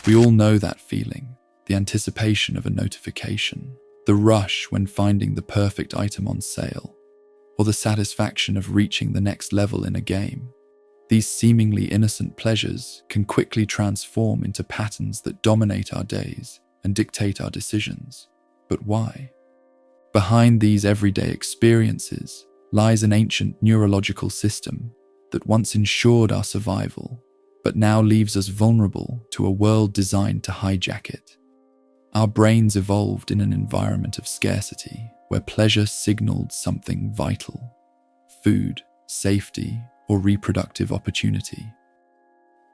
We all know that feeling, the anticipation of a notification, the rush when finding the perfect item on sale, or the satisfaction of reaching the next level in a game. These seemingly innocent pleasures can quickly transform into patterns that dominate our days and dictate our decisions. But why? Behind these everyday experiences lies an ancient neurological system that once ensured our survival, but now leaves us vulnerable to a world designed to hijack it. Our brains evolved in an environment of scarcity where pleasure signaled something vital: food, safety, or reproductive opportunity.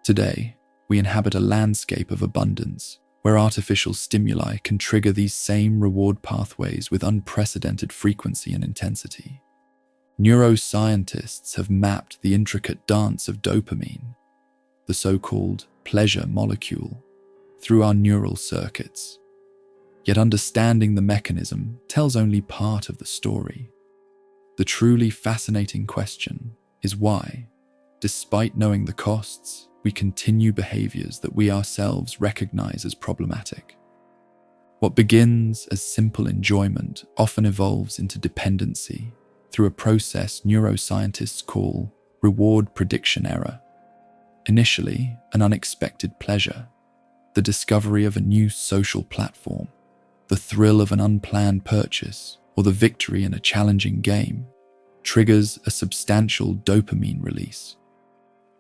Today, we inhabit a landscape of abundance where artificial stimuli can trigger these same reward pathways with unprecedented frequency and intensity. Neuroscientists have mapped the intricate dance of dopamine, the so-called pleasure molecule, through our neural circuits. Yet understanding the mechanism tells only part of the story. The truly fascinating question is why, despite knowing the costs, we continue behaviors that we ourselves recognize as problematic. What begins as simple enjoyment often evolves into dependency through a process neuroscientists call reward prediction error. Initially, an unexpected pleasure, the discovery of a new social platform, the thrill of an unplanned purchase, or the victory in a challenging game, triggers a substantial dopamine release.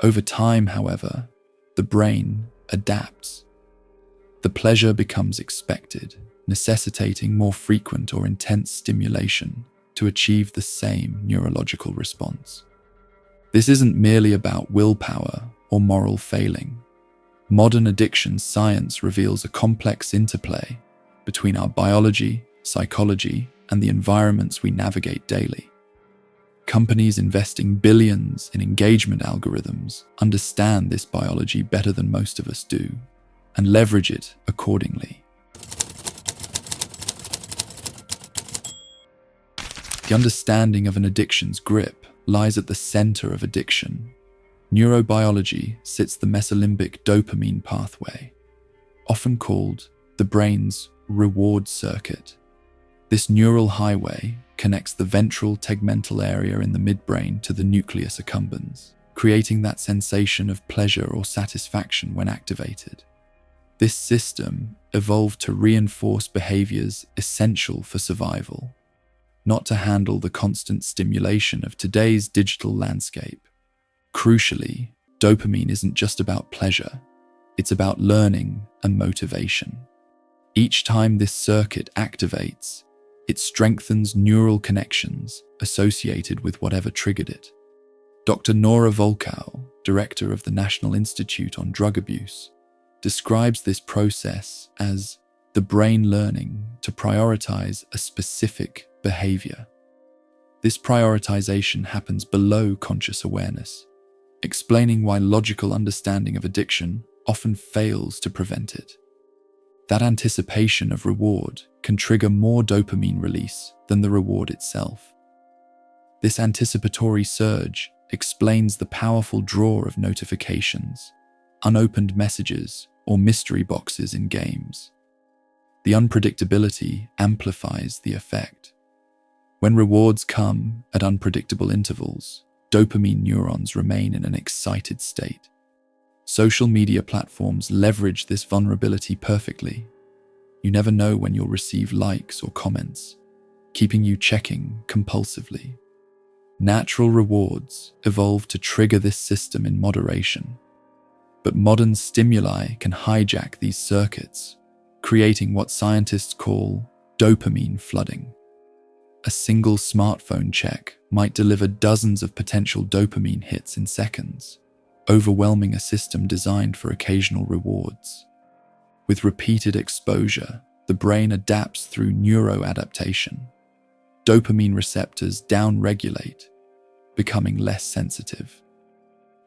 Over time, however, the brain adapts. The pleasure becomes expected, necessitating more frequent or intense stimulation to achieve the same neurological response. This isn't merely about willpower or moral failing. Modern addiction science reveals a complex interplay between our biology, psychology, and the environments we navigate daily. Companies investing billions in engagement algorithms understand this biology better than most of us do, and leverage it accordingly. The understanding of an addiction's grip lies at the center of addiction. Neurobiology sits the mesolimbic dopamine pathway, often called the brain's reward circuit. This neural highway connects the ventral tegmental area in the midbrain to the nucleus accumbens, creating that sensation of pleasure or satisfaction when activated. This system evolved to reinforce behaviors essential for survival, not to handle the constant stimulation of today's digital landscape. Crucially, dopamine isn't just about pleasure, it's about learning and motivation. Each time this circuit activates, it strengthens neural connections associated with whatever triggered it. Dr. Nora Volkow, director of the National Institute on Drug Abuse, describes this process as the brain learning to prioritize a specific behavior. This prioritization happens below conscious awareness, explaining why logical understanding of addiction often fails to prevent it. That anticipation of reward can trigger more dopamine release than the reward itself. This anticipatory surge explains the powerful draw of notifications, unopened messages, or mystery boxes in games. The unpredictability amplifies the effect. When rewards come at unpredictable intervals, dopamine neurons remain in an excited state. Social media platforms leverage this vulnerability perfectly. You never know when you'll receive likes or comments, keeping you checking compulsively. Natural rewards evolved to trigger this system in moderation, but modern stimuli can hijack these circuits, creating what scientists call dopamine flooding. A single smartphone check might deliver dozens of potential dopamine hits in seconds, overwhelming a system designed for occasional rewards. With repeated exposure, the brain adapts through neuroadaptation. Dopamine receptors downregulate, becoming less sensitive.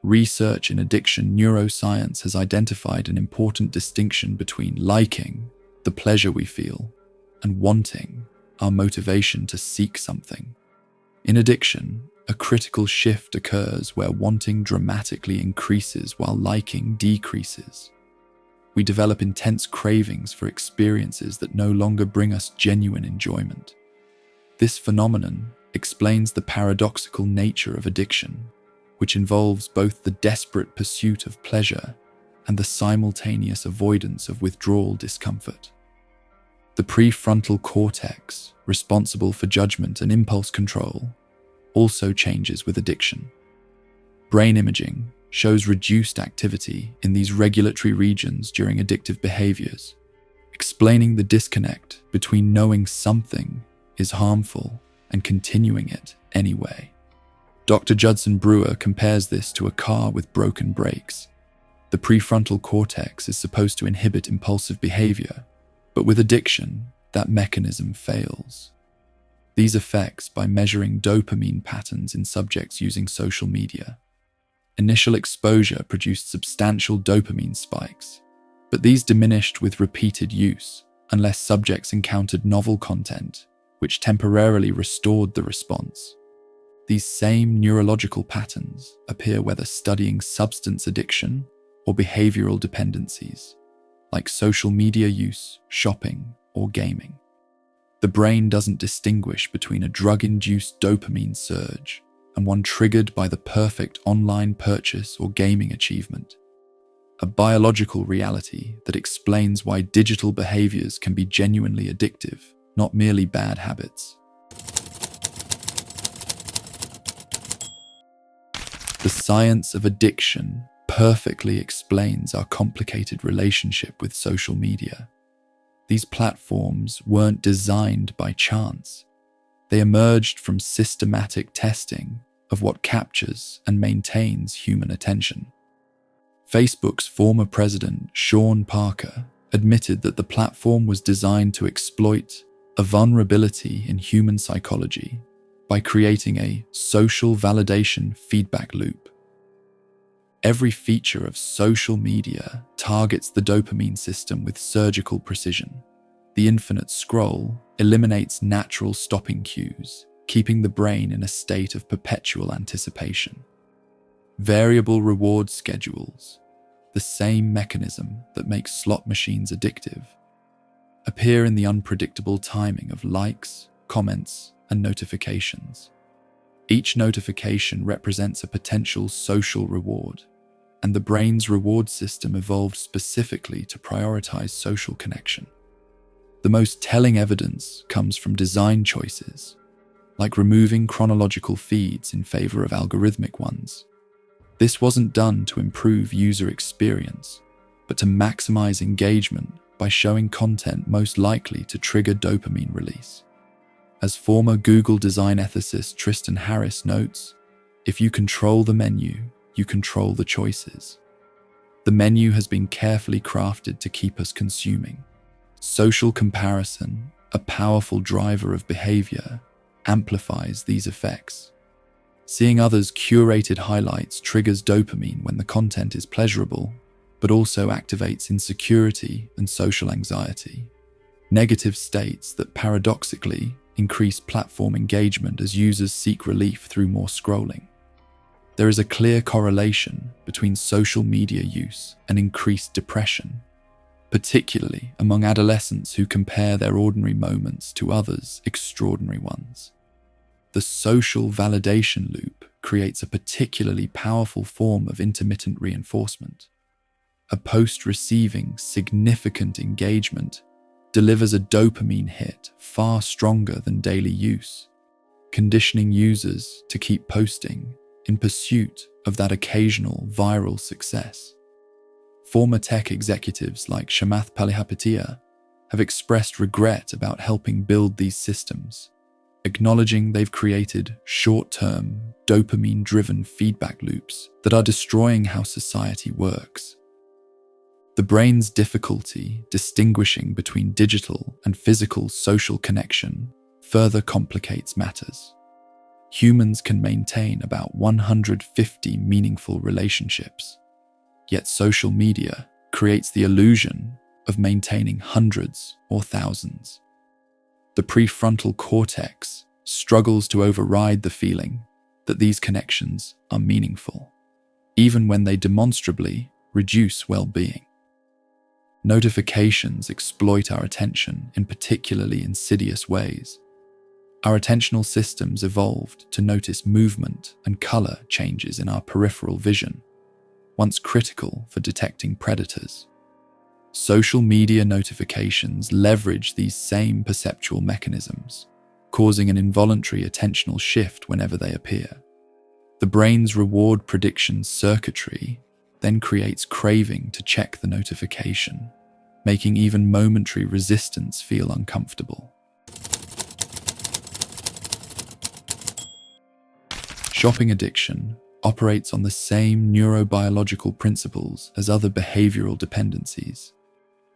Research in addiction neuroscience has identified an important distinction between liking, the pleasure we feel, and wanting, our motivation to seek something. In addiction, a critical shift occurs where wanting dramatically increases while liking decreases. we develop intense cravings for experiences that no longer bring us genuine enjoyment. This phenomenon explains the paradoxical nature of addiction, which involves both the desperate pursuit of pleasure and the simultaneous avoidance of withdrawal discomfort. The prefrontal cortex, responsible for judgment and impulse control, also changes with addiction. Brain imaging shows reduced activity in these regulatory regions during addictive behaviors, explaining the disconnect between knowing something is harmful and continuing it anyway. Dr. Judson Brewer compares this to a car with broken brakes. The prefrontal cortex is supposed to inhibit impulsive behavior, but with addiction, that mechanism fails. These effects by measuring dopamine patterns in subjects using social media. Initial exposure produced substantial dopamine spikes, but these diminished with repeated use unless subjects encountered novel content, which temporarily restored the response. These same neurological patterns appear whether studying substance addiction or behavioral dependencies, like social media use, shopping, or gaming. The brain doesn't distinguish between a drug-induced dopamine surge and one triggered by the perfect online purchase or gaming achievement, a biological reality that explains why digital behaviors can be genuinely addictive, not merely bad habits. The science of addiction perfectly explains our complicated relationship with social media. These platforms weren't designed by chance. They emerged from systematic testing of what captures and maintains human attention. Facebook's former president, Sean Parker, admitted that the platform was designed to exploit a vulnerability in human psychology by creating a social validation feedback loop. Every feature of social media targets the dopamine system with surgical precision. The infinite scroll eliminates natural stopping cues, keeping the brain in a state of perpetual anticipation. Variable reward schedules, the same mechanism that makes slot machines addictive, appear in the unpredictable timing of likes, comments, and notifications. Each notification represents a potential social reward, and the brain's reward system evolved specifically to prioritize social connection. The most telling evidence comes from design choices, like removing chronological feeds in favor of algorithmic ones. This wasn't done to improve user experience, but to maximize engagement by showing content most likely to trigger dopamine release. As former Google design ethicist Tristan Harris notes, if you control the menu, you control the choices. The menu has been carefully crafted to keep us consuming. Social comparison, a powerful driver of behavior, amplifies these effects. Seeing others' curated highlights triggers dopamine when the content is pleasurable, but also activates insecurity and social anxiety, negative states that paradoxically increase platform engagement as users seek relief through more scrolling. There is a clear correlation between social media use and increased depression, particularly among adolescents who compare their ordinary moments to others' extraordinary ones. The social validation loop creates a particularly powerful form of intermittent reinforcement. A post receiving significant engagement delivers a dopamine hit far stronger than daily use, conditioning users to keep posting in pursuit of that occasional viral success. Former tech executives like Chamath Palihapitiya have expressed regret about helping build these systems, acknowledging they've created short-term, dopamine-driven feedback loops that are destroying how society works. The brain's difficulty distinguishing between digital and physical social connection further complicates matters. Humans can maintain about 150 meaningful relationships, yet social media creates the illusion of maintaining hundreds or thousands. The prefrontal cortex struggles to override the feeling that these connections are meaningful, even when they demonstrably reduce well-being. Notifications exploit our attention in particularly insidious ways. Our attentional systems evolved to notice movement and color changes in our peripheral vision, once critical for detecting predators. Social media notifications leverage these same perceptual mechanisms, causing an involuntary attentional shift whenever they appear. The brain's reward prediction circuitry then creates craving to check the notification, making even momentary resistance feel uncomfortable. Shopping addiction operates on the same neurobiological principles as other behavioral dependencies,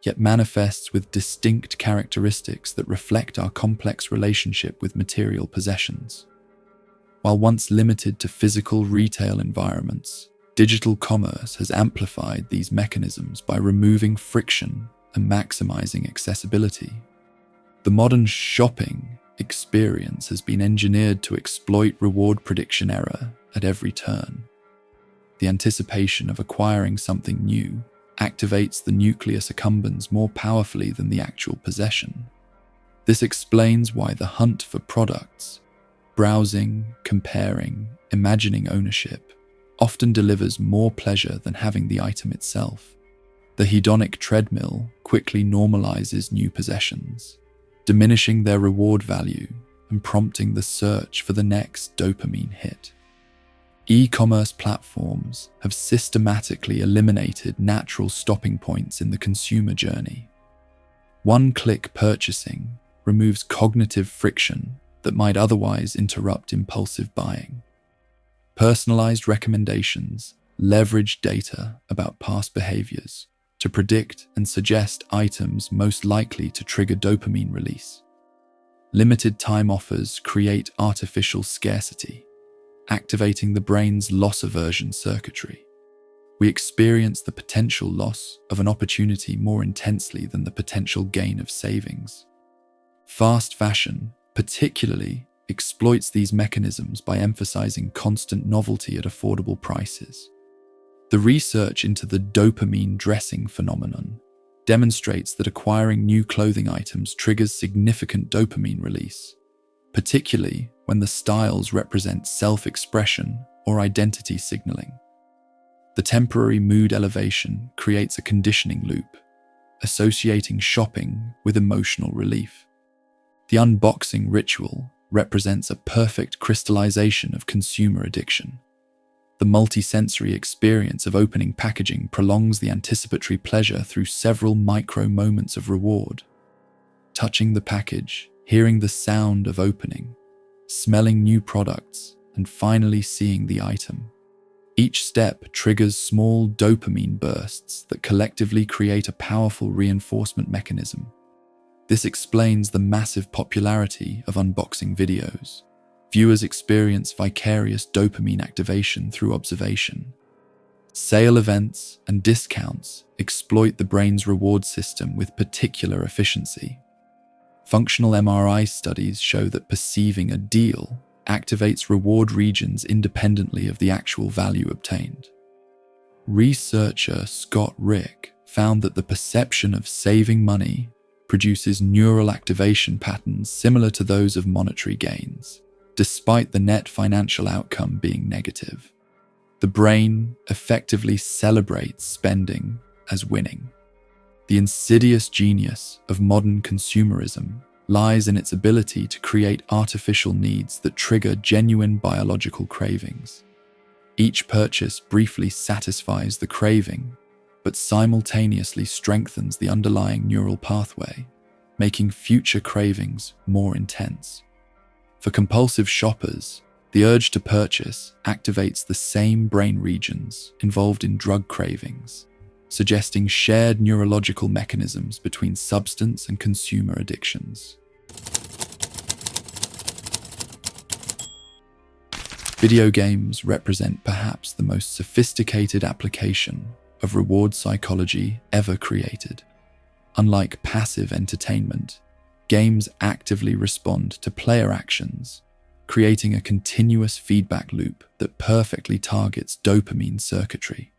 yet manifests with distinct characteristics that reflect our complex relationship with material possessions. While once limited to physical retail environments, digital commerce has amplified these mechanisms by removing friction and maximizing accessibility. The modern shopping experience has been engineered to exploit reward prediction error at every turn. The anticipation of acquiring something new activates the nucleus accumbens more powerfully than the actual possession. This explains why the hunt for products, browsing, comparing, imagining ownership, often delivers more pleasure than having the item itself. The hedonic treadmill quickly normalizes new possessions, diminishing their reward value and prompting the search for the next dopamine hit. E-commerce platforms have systematically eliminated natural stopping points in the consumer journey. One-click purchasing removes cognitive friction that might otherwise interrupt impulsive buying. Personalized recommendations leverage data about past behaviors to predict and suggest items most likely to trigger dopamine release. Limited time offers create artificial scarcity, activating the brain's loss aversion circuitry. We experience the potential loss of an opportunity more intensely than the potential gain of savings. Fast fashion, particularly, exploits these mechanisms by emphasizing constant novelty at affordable prices. The research into the dopamine dressing phenomenon demonstrates that acquiring new clothing items triggers significant dopamine release, particularly when the styles represent self-expression or identity signaling. The temporary mood elevation creates a conditioning loop, associating shopping with emotional relief. The unboxing ritual represents a perfect crystallization of consumer addiction. The multisensory experience of opening packaging prolongs the anticipatory pleasure through several micro moments of reward. Touching the package, hearing the sound of opening, smelling new products, and finally seeing the item. Each step triggers small dopamine bursts that collectively create a powerful reinforcement mechanism. This explains the massive popularity of unboxing videos. Viewers experience vicarious dopamine activation through observation. Sale events and discounts exploit the brain's reward system with particular efficiency. Functional MRI studies show that perceiving a deal activates reward regions independently of the actual value obtained. Researcher Scott Rick found that the perception of saving money produces neural activation patterns similar to those of monetary gains, despite the net financial outcome being negative. The brain effectively celebrates spending as winning. The insidious genius of modern consumerism lies in its ability to create artificial needs that trigger genuine biological cravings. Each purchase briefly satisfies the craving, but simultaneously strengthens the underlying neural pathway, making future cravings more intense. For compulsive shoppers, the urge to purchase activates the same brain regions involved in drug cravings, suggesting shared neurological mechanisms between substance and consumer addictions. Video games represent perhaps the most sophisticated application of reward psychology ever created. Unlike passive entertainment, games actively respond to player actions, creating a continuous feedback loop that perfectly targets dopamine circuitry.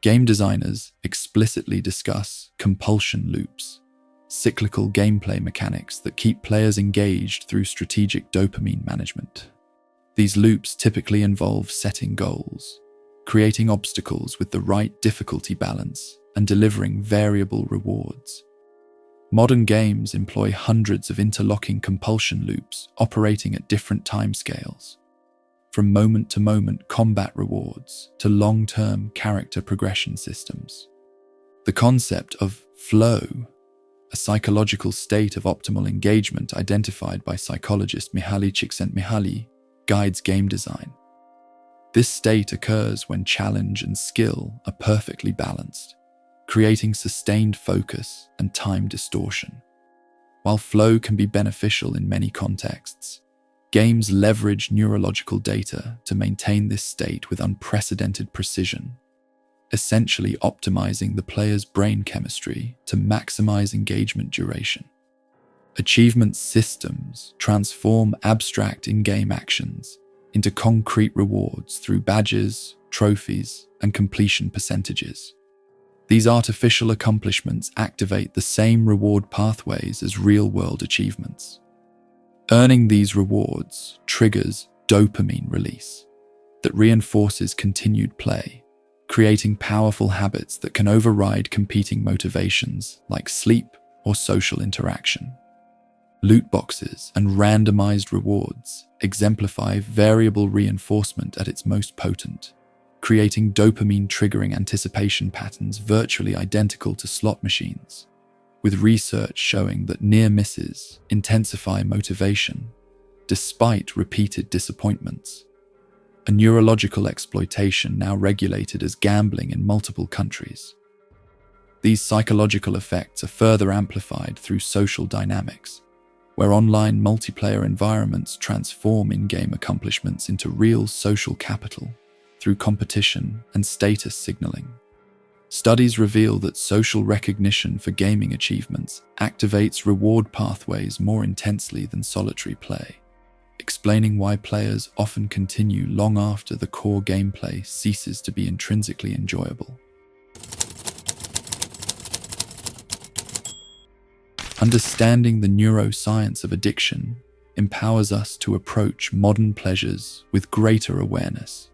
Game designers explicitly discuss compulsion loops, cyclical gameplay mechanics that keep players engaged through strategic dopamine management. These loops typically involve setting goals, creating obstacles with the right difficulty balance, and delivering variable rewards. Modern games employ hundreds of interlocking compulsion loops operating at different timescales, from moment-to-moment combat rewards to long-term character progression systems. The concept of flow, a psychological state of optimal engagement identified by psychologist Mihaly Csikszentmihalyi, guides game design. This state occurs when challenge and skill are perfectly balanced, creating sustained focus and time distortion. While flow can be beneficial in many contexts, games leverage neurological data to maintain this state with unprecedented precision, essentially optimizing the player's brain chemistry to maximize engagement duration. Achievement systems transform abstract in-game actions into concrete rewards through badges, trophies, and completion percentages. These artificial accomplishments activate the same reward pathways as real-world achievements. Earning these rewards triggers dopamine release that reinforces continued play, creating powerful habits that can override competing motivations like sleep or social interaction. Loot boxes and randomized rewards exemplify variable reinforcement at its most potent, creating dopamine-triggering anticipation patterns virtually identical to slot machines, with research showing that near misses intensify motivation despite repeated disappointments. A neurological exploitation now regulated as gambling in multiple countries. These psychological effects are further amplified through social dynamics, where online multiplayer environments transform in-game accomplishments into real social capital through competition and status signaling. Studies reveal that social recognition for gaming achievements activates reward pathways more intensely than solitary play, explaining why players often continue long after the core gameplay ceases to be intrinsically enjoyable. Understanding the neuroscience of addiction empowers us to approach modern pleasures with greater awareness.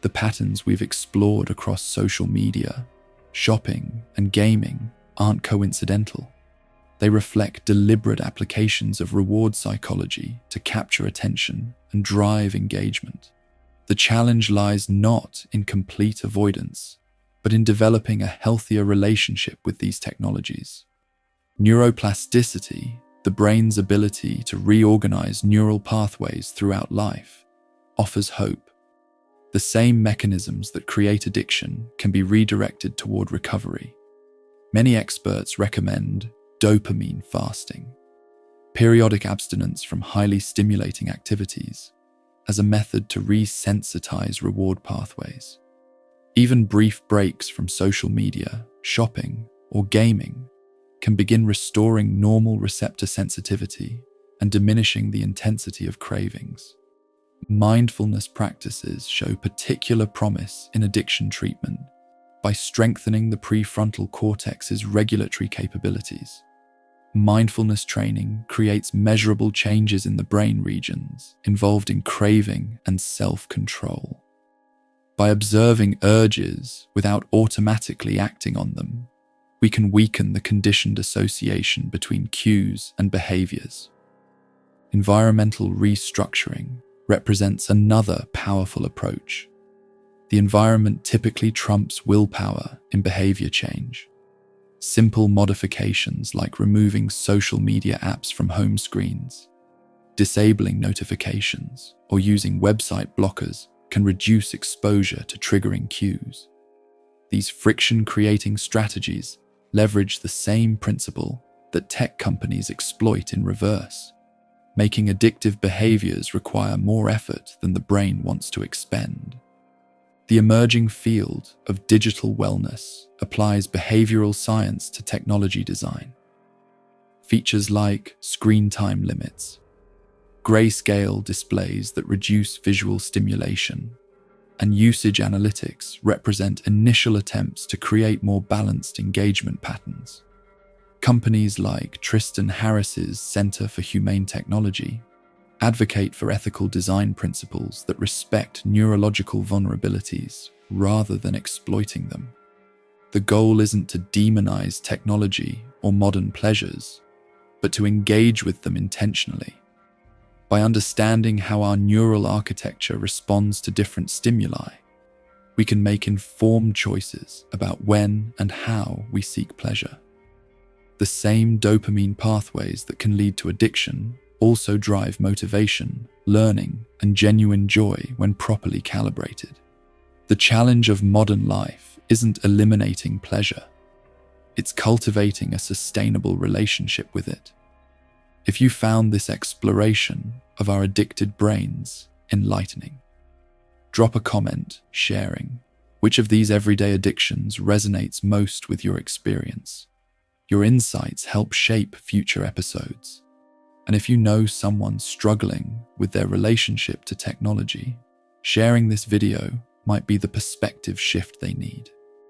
The patterns we've explored across social media, shopping, and gaming aren't coincidental. They reflect deliberate applications of reward psychology to capture attention and drive engagement. The challenge lies not in complete avoidance, but in developing a healthier relationship with these technologies. Neuroplasticity, the brain's ability to reorganize neural pathways throughout life, offers hope. The same mechanisms that create addiction can be redirected toward recovery. Many experts recommend dopamine fasting, periodic abstinence from highly stimulating activities, as a method to resensitize reward pathways. Even brief breaks from social media, shopping, or gaming can begin restoring normal receptor sensitivity and diminishing the intensity of cravings. Mindfulness practices show particular promise in addiction treatment by strengthening the prefrontal cortex's regulatory capabilities. Mindfulness training creates measurable changes in the brain regions involved in craving and self-control. By observing urges without automatically acting on them, we can weaken the conditioned association between cues and behaviors. Environmental restructuring represents another powerful approach. The environment typically trumps willpower in behavior change. Simple modifications like removing social media apps from home screens, disabling notifications, or using website blockers can reduce exposure to triggering cues. These friction-creating strategies leverage the same principle that tech companies exploit in reverse, making addictive behaviors require more effort than the brain wants to expend. The emerging field of digital wellness applies behavioral science to technology design. Features like screen time limits, grayscale displays that reduce visual stimulation, and usage analytics represent initial attempts to create more balanced engagement patterns. Companies like Tristan Harris's Center for Humane Technology advocate for ethical design principles that respect neurological vulnerabilities rather than exploiting them. The goal isn't to demonize technology or modern pleasures, but to engage with them intentionally. By understanding how our neural architecture responds to different stimuli, we can make informed choices about when and how we seek pleasure. The same dopamine pathways that can lead to addiction also drive motivation, learning, and genuine joy when properly calibrated. The challenge of modern life isn't eliminating pleasure. It's cultivating a sustainable relationship with it. If you found this exploration of our addicted brains enlightening, drop a comment sharing which of these everyday addictions resonates most with your experience. Your insights help shape future episodes. And if you know someone struggling with their relationship to technology, sharing this video might be the perspective shift they need.